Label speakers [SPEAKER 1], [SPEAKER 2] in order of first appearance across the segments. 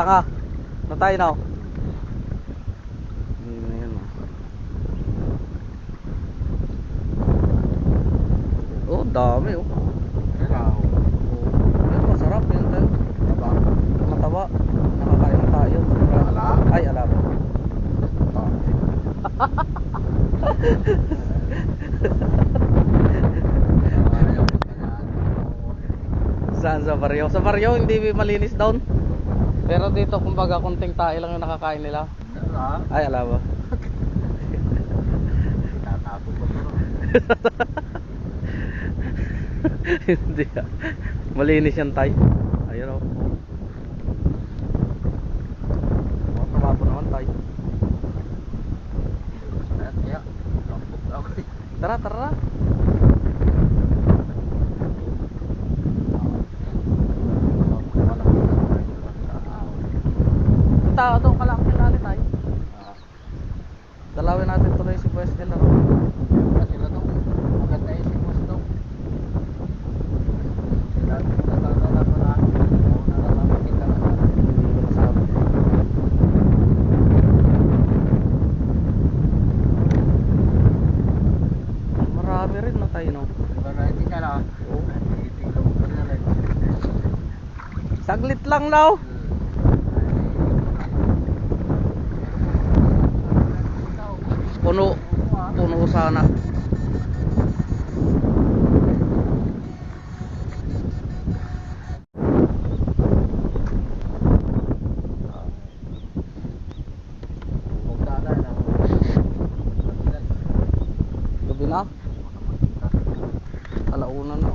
[SPEAKER 1] tanga. Na tayo na. Ayan. Oh, dami oh. Ayan, masarap yan tayo. Mataba. Nakakain na tayo. Ay, alam. Saan sa baryo? Sa baryo hindi malinis down. Pero dito kumbaga kunting tae lang yung nakakain nila. Ay, alam ba?
[SPEAKER 2] Tatapo ko to.
[SPEAKER 1] Hindi. Malinis yan tayo. Ayun oh. Tumabo naman tayo. Tara, tara. Tao doon ka lang kilala tayo. Dalawin natin tuloy si Pwes nila.
[SPEAKER 2] Sila to. Maganda yung si Pwes to. Sila natatala pa na. Nararamit ka na.
[SPEAKER 1] Hindi ko masabi. Marami rin na tayo no.
[SPEAKER 2] Variety ka na.
[SPEAKER 1] Saglit lang daw. Puno sana. Gabi na. Alauna na.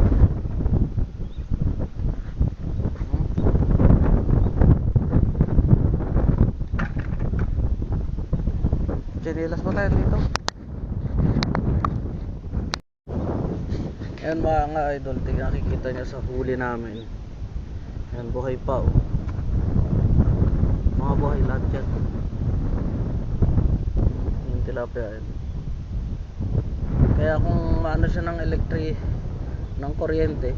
[SPEAKER 1] Chinelas pa tayo dito. Ayan mga idol, nakikita nyo sa huli namin. Ayan, buhay pa oh. Mga buhay lahat yan. Yung tilapia yan. Kaya kung ano siya ng ng kuryente,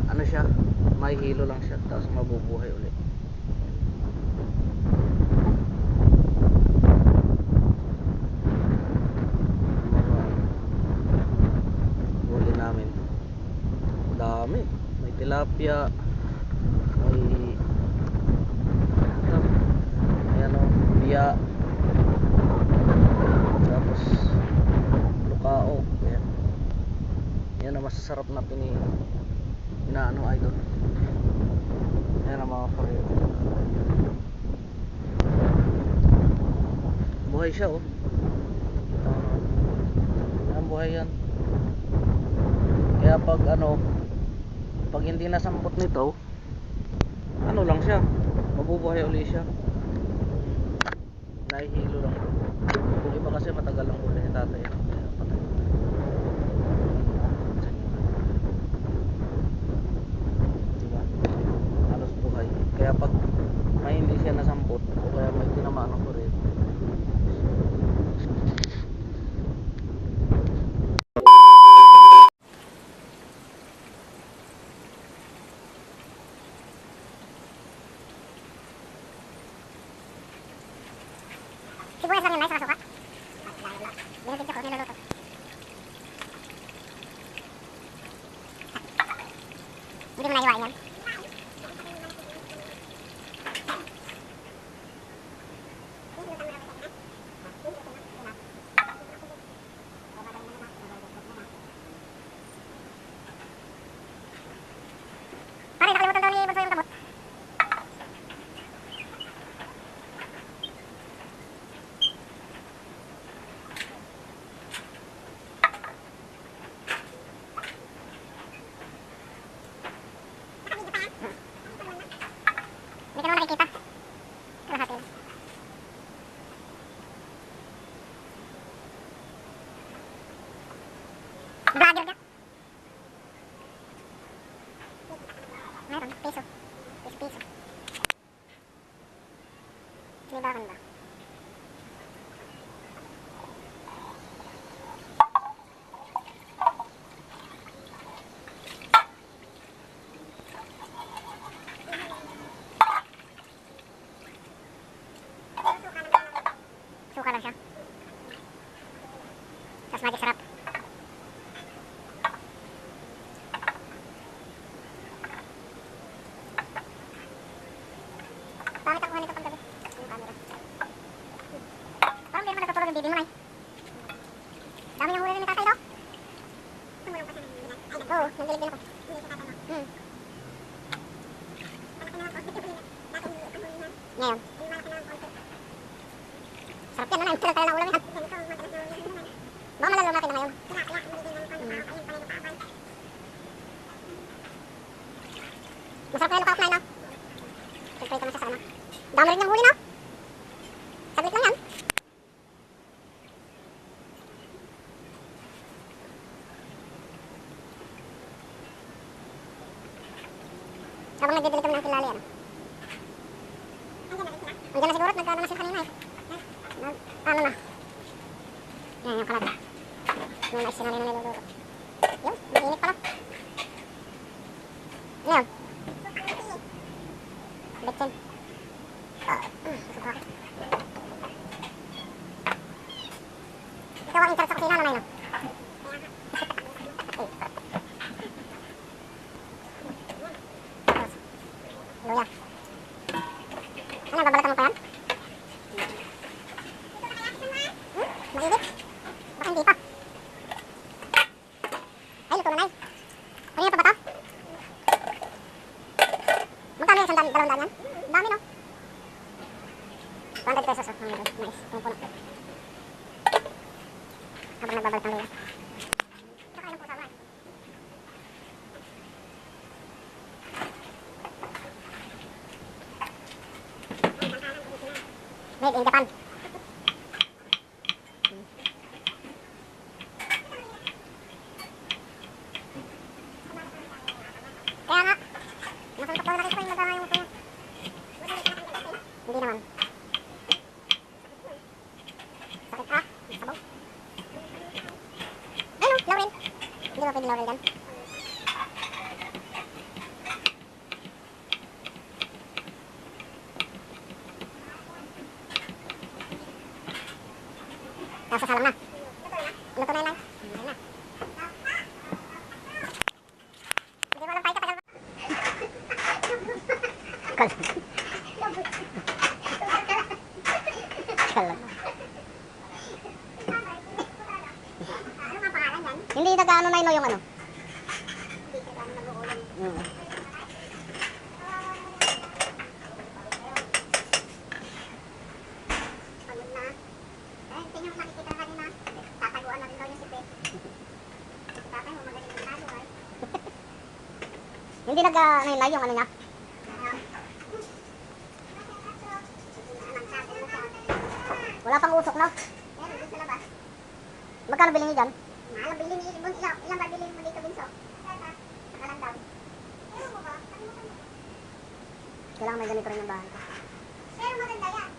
[SPEAKER 1] ano siya, may hilo lang siya, tapos mabubuhay ulit. Dami, may tilapia, may ito, ayan o, biya, tapos lukao, ayan. Yan ang masasarap na inaano idol. Ayan ang mga favorite. Buhay siya oh. Ayan, buhay yan. Kaya pag pag hindi nasampot nito, ano lang siya, mabubuhay ulit siya. Nahihilo lang. Kung iba kasi matagal lang huli ni tatay. Kaya patay. Diba? Halos buhay. Kaya pag may hindi siya nasampot, o kaya may tinamaan ng kuryente,
[SPEAKER 3] sibuyas lang yun, mais, saka suka. Binigyan ko, niluluto. Hindi mo nahiwain yan. Pare, nakalimutan daw ni Bunso yung tabot. Hindi ka naman nakikita. Kalahatin. Vlogger ka? Meron, piso. Piso. Sinibakan ba? bibin mo na eh. Dami ng huli rin ni tatay daw. Oo, nagdilig din ako. Ngayon. Sarap yan, nanay. Tagal na ulam yan. Baka malalumaki na ngayon. Masarap na yung lukaok na yun, no? Siyempre ito man siya sa ano. Dami rin ng huli, no? Saglit lang yan. Habang nagdidilig kami ng kilali, ano? Andiyan na siguro at nagkano na sila kanina eh. Ano na? Yan, yung kalat. Yung mais sinali na niluluto. Yun, mainit pala. Ano yun? Betchen. Ikaw ang in-charge sa kusina, nanay, no? Luya. Ano, babalatan mo pa yan? Mainit? Baka hindi pa. Ay, luto na, nay. Kanina pa ba ito? Magkano yung 100 yan? Dami, no? 200 pesos, oh. Mais, pumupuno. Habang nagbabalat ng luya. Saka ilang pusa ba? Made in Japan. Kaya nga, nasuntok daw nakita ko yung magkano yung muto niya. Hindi naman. Sakit ah, sabaw. Ano, laurel. Hindi ba pwede laurel dyan? Tapos sasalang na. Luto na yun, nay. Ayan na. Hindi mo alam tayo katagal ba? Kalat. Ano nga pangalan yan? Hindi nag-ano na yun yung ano. Hindi ka gano'n mag-uulam. Pagod na. Eh, tingnan mo makikita na kanina. Tataguan na rin daw yung sipit. Tatay mo magaling yung tago ay. Hindi nag-ano yun yung ano niya. Wala pang usok, no? Meron dun sa labas. Magkano bilhin niyo dyan? Mahal bilhin ni Ibon. Ilang ba bilhin mo dito, Binso? Nakalang daw. Kailangan may ganito rin yung bahay ko. Pero maganda yan.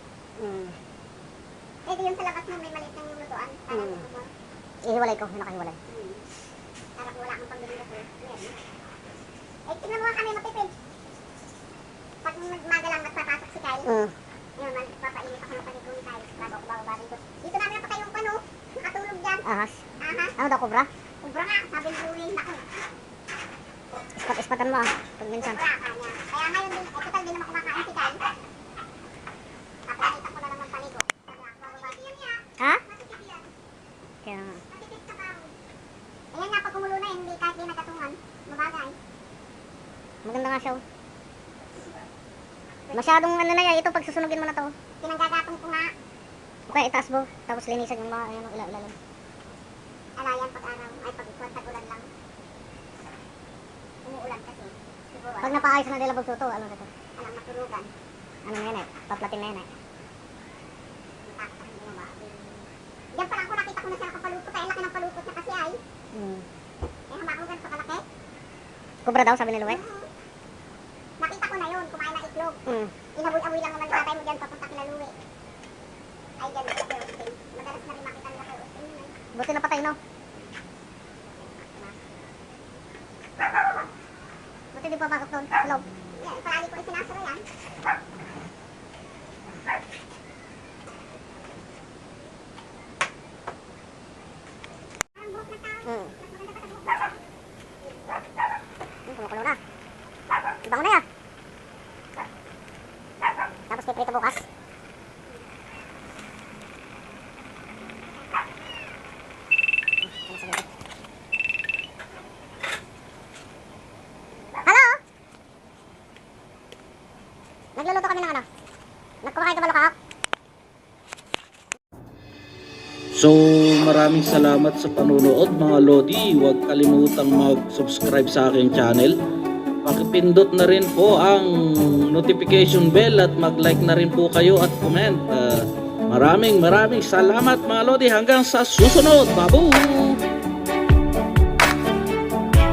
[SPEAKER 3] Eh, di yung sa labas mo may maliit ng yung lutuan. Ihiwalay ko, yung nakahiwalay. Para kung wala kang pambili na po. Eh, tignan mo nga kami matipid. Pag maga lang nagpapasok si Kyle. Yun, papainit ako ng paligong tayo bago dito. Dito namin napatay yung pano. Nakatulog dyan. Ahas? Ahas. Ano daw, kubra? Kubra nga, sabi ng Julie. Naku. Ispat-ispatan mo ah, pag minsan. Kubra ka niya. Kaya ngayon din, total din naman kumakain si Kyle. Papakita ko na naman paligo. Ha? Kaya nga. Ayan nga, pag kumulo na yun, hindi kahit di nagkatungan. Mabagay. Maganda nga siya. Masyadong ano na yan, ito pag susunugin mo na to. Pinanggagatong ko nga. Okay, itaas mo. Tapos linisan yung mga ilalim. Alayan pag-araw. Ay, pag-ikot, tag-ulan lang. Umuulan kasi. Siguro, pag napaayos na nila bagso to, ano na to? Alang matulugan. Ano na yan eh? Paplatin na yan eh. Diyan pa lang ko nakita ko na siya nakapalupot. Ay, laki ng palupot niya kasi ay. Eh, hamakugan pa kalaki. Kubra daw, sabi ni Luwe? Nakita ko na yun, kumain na itlog. Inaboy-aboy lang naman tatay mo dyan papunta kila Luwe. Ay, dyan sa Laki Austin. Madalas na rin makita ng Laki Austin yun. Buti na patay, no? Buti di papasok doon, sa loob. Yan, parali ko rin sinasara yan. Kumukulo na. Bango na yan. Tapos piprito bukas.
[SPEAKER 1] So maraming salamat sa panunood mga Lodi. Huwag kalimutang mag-subscribe sa aking channel. Pakipindot na rin po ang notification bell at mag-like na rin po kayo at comment. Maraming salamat mga Lodi. Hanggang sa susunod. Babu!